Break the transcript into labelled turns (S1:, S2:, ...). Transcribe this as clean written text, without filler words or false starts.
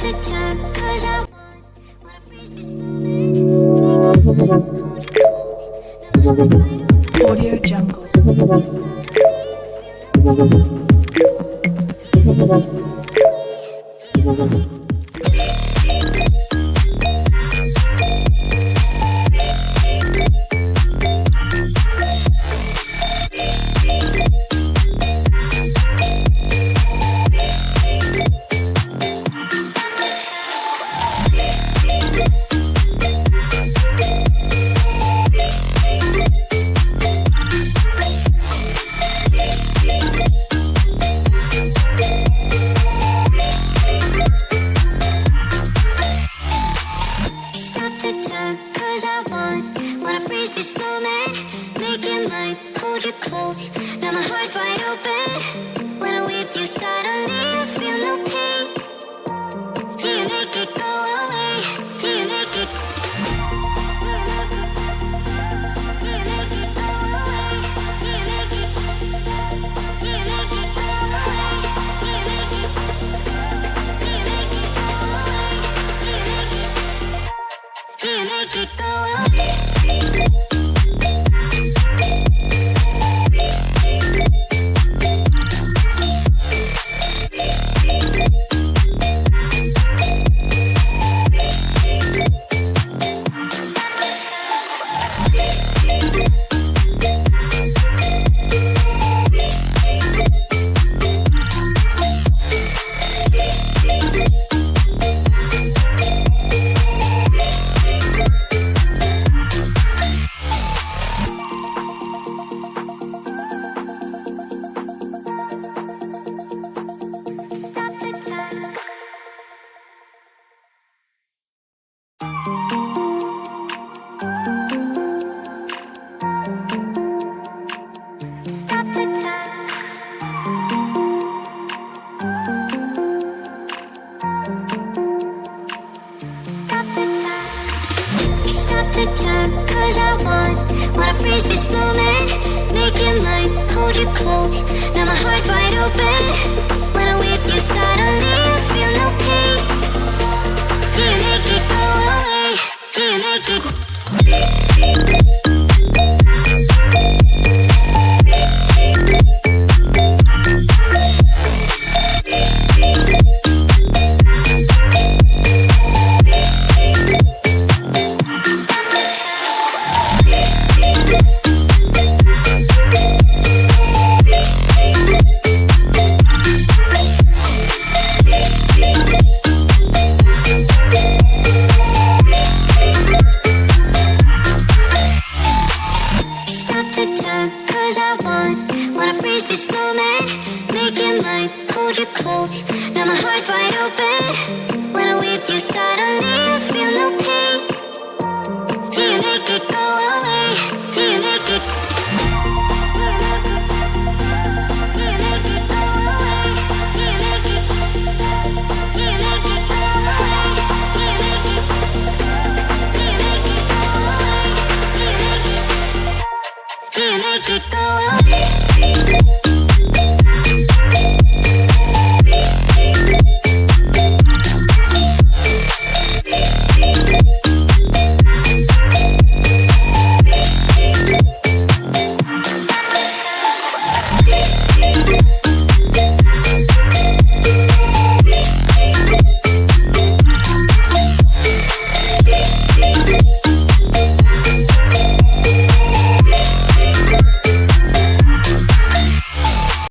S1: the time, 'cause I wanna freeze this moment.
S2: Audio Jungle.
S1: Wanna freeze this moment, make it mine, hold you close. Now my heart's wide open. When I'm with you, suddenly I feel no pain. Do you make it go away? Do you make it? Do you make it go away? Do you make it? Do you make it go away? Do you make it? Do you make it go away? Do you make it go away? Stop the time, 'cause I wanna freeze this moment, make it mine, hold you close. Now my heart's wide open. When I'm with you, suddenly I feel no pain. Do you make it go away? Do you make it? Wanna freeze this moment, make it mine, hold you close. Now my heart's wide open. When I'm with you, suddenly I feel no pain.